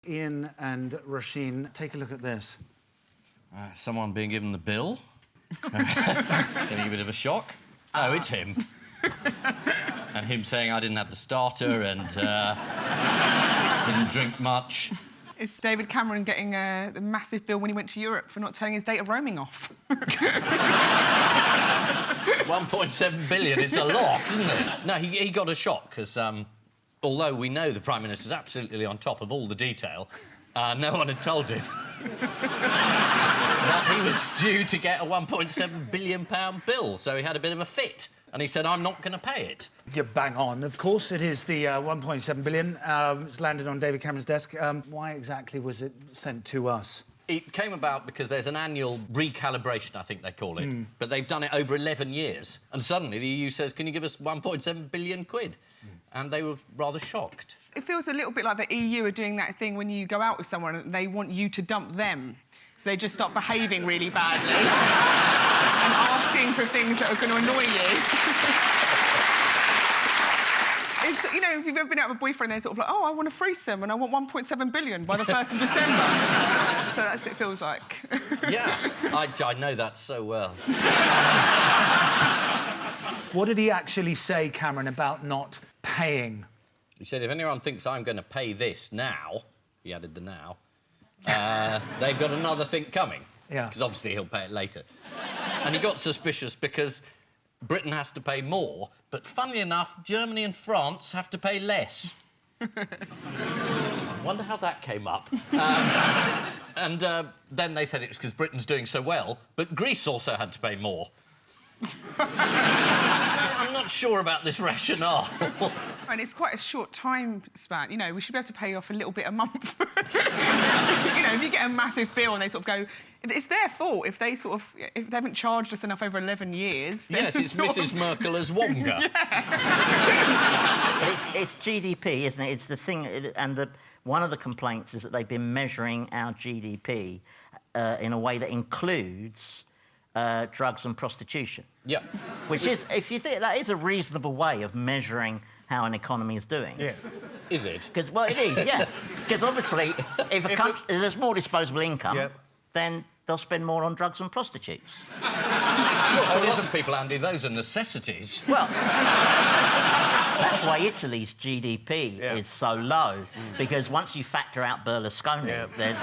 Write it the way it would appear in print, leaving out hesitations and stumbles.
Ian and Roisin, take a look at this. Someone being given the bill. Getting a bit of a shock. Oh, it's him. And him saying I didn't have the starter and didn't drink much. It's David Cameron getting a massive bill when he went to Europe for not turning his data roaming off. 1.7 billion, it's a lot, isn't it? No, he got a shock, because although we know the Prime Minister's absolutely on top of all the detail, no one had told him that he was due to get a £1.7 billion bill, so he had a bit of a fit. And he said, I'm not going to pay it. You're bang on. Of course, it is the 1.7 billion. It's landed on David Cameron's desk. Why exactly was it sent to us? It came about because there's an annual recalibration, I think they call it. But they've done it over 11 years. And suddenly the EU says, can you give us 1.7 billion quid? And they were rather shocked. It feels a little bit like the EU are doing that thing when you go out with someone and they want you to dump them. So they just start behaving really badly and asking for things that are going to annoy you. It's, you know, if you've ever been out with a boyfriend, they're sort of like, oh, I want a threesome and I want 1.7 billion by the 1st of December. So that's what it feels like. Yeah, I know that so well. What did he actually say, Cameron, about not paying? He said, if anyone thinks I'm going to pay this now, he added the now, they've got another thing coming. Yeah. Because obviously he'll pay it later. And he got suspicious because Britain has to pay more, but funnily enough, Germany and France have to pay less. Wonder how that came up. And then they said it was because Britain's doing so well, but Greece also had to pay more. I'm not sure about this rationale. And it's quite a short time span. You know, we should be able to pay off a little bit a month. You know, if you get a massive bill and they sort of go... It's their fault if they sort of... If they haven't charged us enough over 11 years... Yes, it's Mrs Merkel as Wonga. But it's GDP, isn't it? It's the thing... And one of the complaints is that they've been measuring our GDP in a way that includes... drugs and prostitution. Yeah. Which is, if you think, that is a reasonable way of measuring how an economy is doing. Yeah. Is it? Because, well, it is, yeah. Because obviously, if there's more disposable income, then they'll spend more on drugs and prostitutes. Well, for a lot of people, Andy, those are necessities. Well, that's why Italy's GDP is so low, because once you factor out Berlusconi, there's...